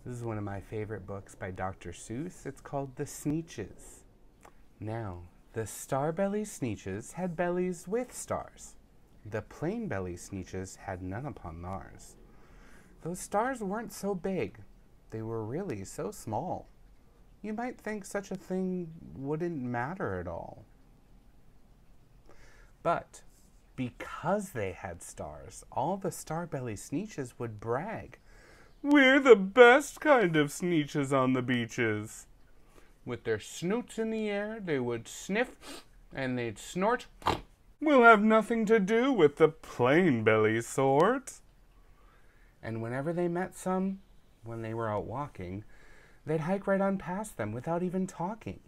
This is one of my favorite books by Dr. Seuss. It's called The Sneetches. Now, the star-belly Sneetches had bellies with stars. The plain-belly Sneetches had none upon theirs. Those stars weren't so big. They were really so small. You might think such a thing wouldn't matter at all. But because they had stars, all the star-belly Sneetches would brag. "We're the best kind of Sneetches on the beaches." With their snoots in the air, they would sniff and they'd snort. "We'll have nothing to do with the plain-belly sort." And whenever they met some, when they were out walking, they'd hike right on past them without even talking.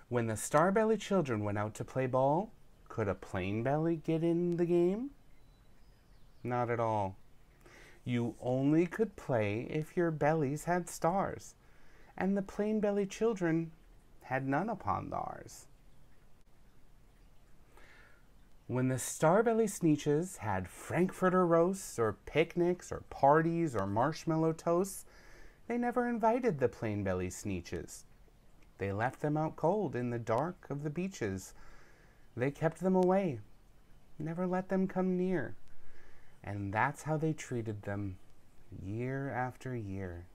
When the star-belly children went out to play ball, could a plain belly get in the game? Not at all. You only could play if your bellies had stars, and the plain belly children had none upon theirs. When the star-belly Sneetches had Frankfurter roasts, or picnics, or parties, or marshmallow toasts, they never invited the plain belly Sneetches. They left them out cold in the dark of the beaches. They kept them away, never let them come near. And that's how they treated them, year after year.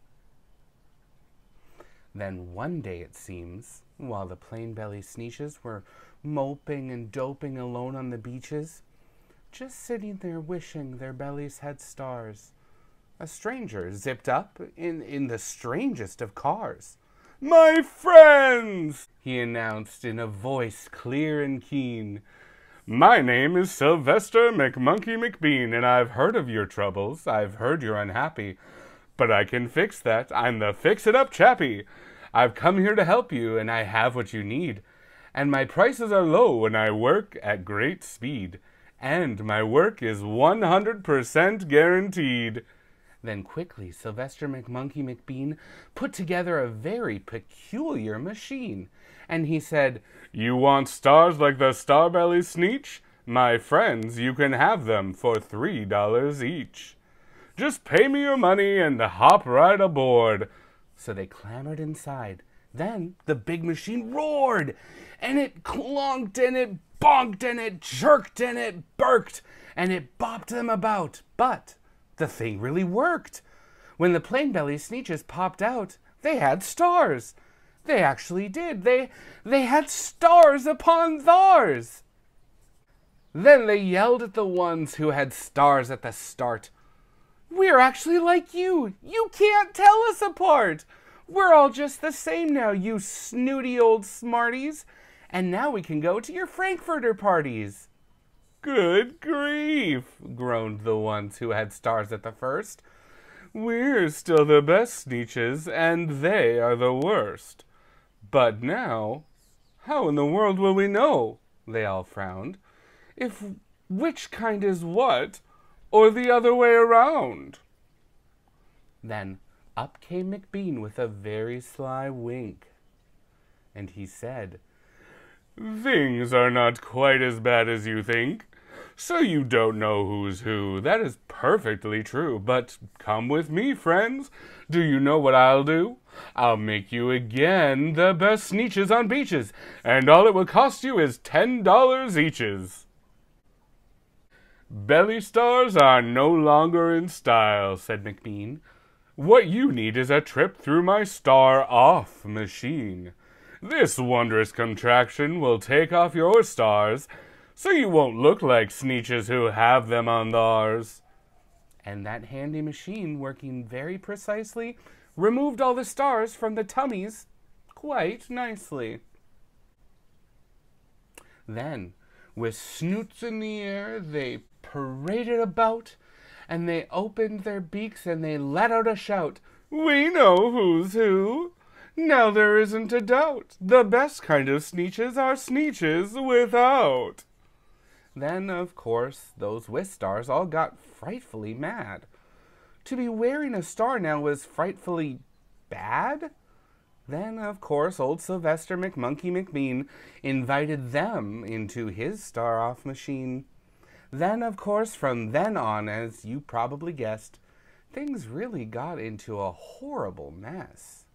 Then one day, it seems, while the plain-belly Sneetches were moping and doping alone on the beaches, just sitting there wishing their bellies had stars, a stranger zipped up in the strangest of cars. "My friends," he announced in a voice clear and keen, "my name is Sylvester McMonkey McBean, and I've heard of your troubles. I've heard you're unhappy. But I can fix that. I'm the fix-it-up chappie. I've come here to help you, and I have what you need. And my prices are low, and I work at great speed. And my work is 100% guaranteed." Then quickly Sylvester McMonkey McBean put together a very peculiar machine. And he said, "You want stars like the star-belly Sneetch? My friends, you can have them for $3 each. Just pay me your money and hop right aboard." So they clambered inside. Then the big machine roared, and it clonked, and it bonked, and it jerked, and it barked, and it bopped them about. But the thing really worked. When the plain-belly Sneetches popped out, they had stars. They actually did. They had stars upon theirs. Then they yelled at the ones who had stars at the start. "We're actually like you. You can't tell us apart. We're all just the same now, you snooty old smarties. And now we can go to your Frankfurter parties." "Good grief," groaned the ones who had stars at the first. "We're still the best Sneetches, and they are the worst. But now, how in the world will we know," they all frowned, "if which kind is what, or the other way around?" Then up came McBean with a very sly wink, and he said, "Things are not quite as bad as you think. So you don't know who's who. That is perfectly true. But come with me, friends. Do you know what I'll do? I'll make you again the best Sneetches on beaches, and all it will cost you is $10 eaches." "Belly stars are no longer in style," said McBean. "What you need is a trip through my star-off machine. This wondrous contraction will take off your stars, so you won't look like Sneetches who have them on theirs." And that handy machine, working very precisely, removed all the stars from the tummies quite nicely. Then, with snoots in the air, they paraded about, and they opened their beaks and they let out a shout. "We know who's who. Now there isn't a doubt. The best kind of Sneetches are Sneetches without." Then, of course, those with stars all got frightfully mad. To be wearing a star now was frightfully bad. Then, of course, old Sylvester McMonkey McBean invited them into his star-off machine. Then, of course, from then on, as you probably guessed, things really got into a horrible mess.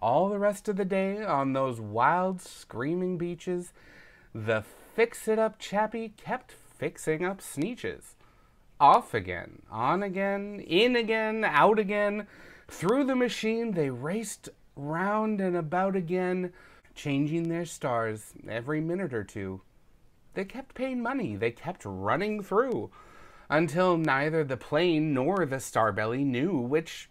All the rest of the day on those wild, screaming beaches, the fix-it-up chappie kept fixing up Sneetches. Off again, on again, in again, out again. Through the machine they raced round and about again, changing their stars every minute or two. They kept paying money, they kept running through, until neither the plane nor the Starbelly knew which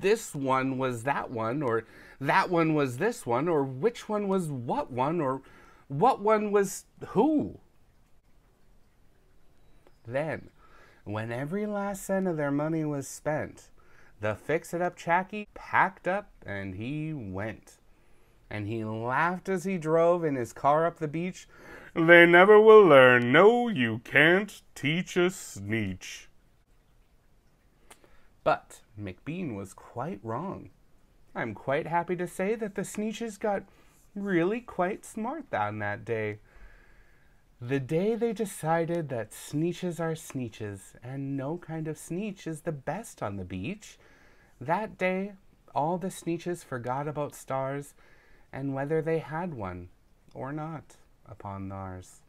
this one was that one, or that one was this one, or which one was what one, or what one was who. Then, when every last cent of their money was spent, the fix-it-up chappie packed up and he went. And he laughed as he drove in his car up the beach. They never will learn, no, you can't teach a Sneetch. But McBean was quite wrong. I'm quite happy to say that the Sneetches got really quite smart on that day. The day they decided that Sneetches are Sneetches, and no kind of Sneetch is the best on the beach, that day all the Sneetches forgot about stars and whether they had one or not upon theirs.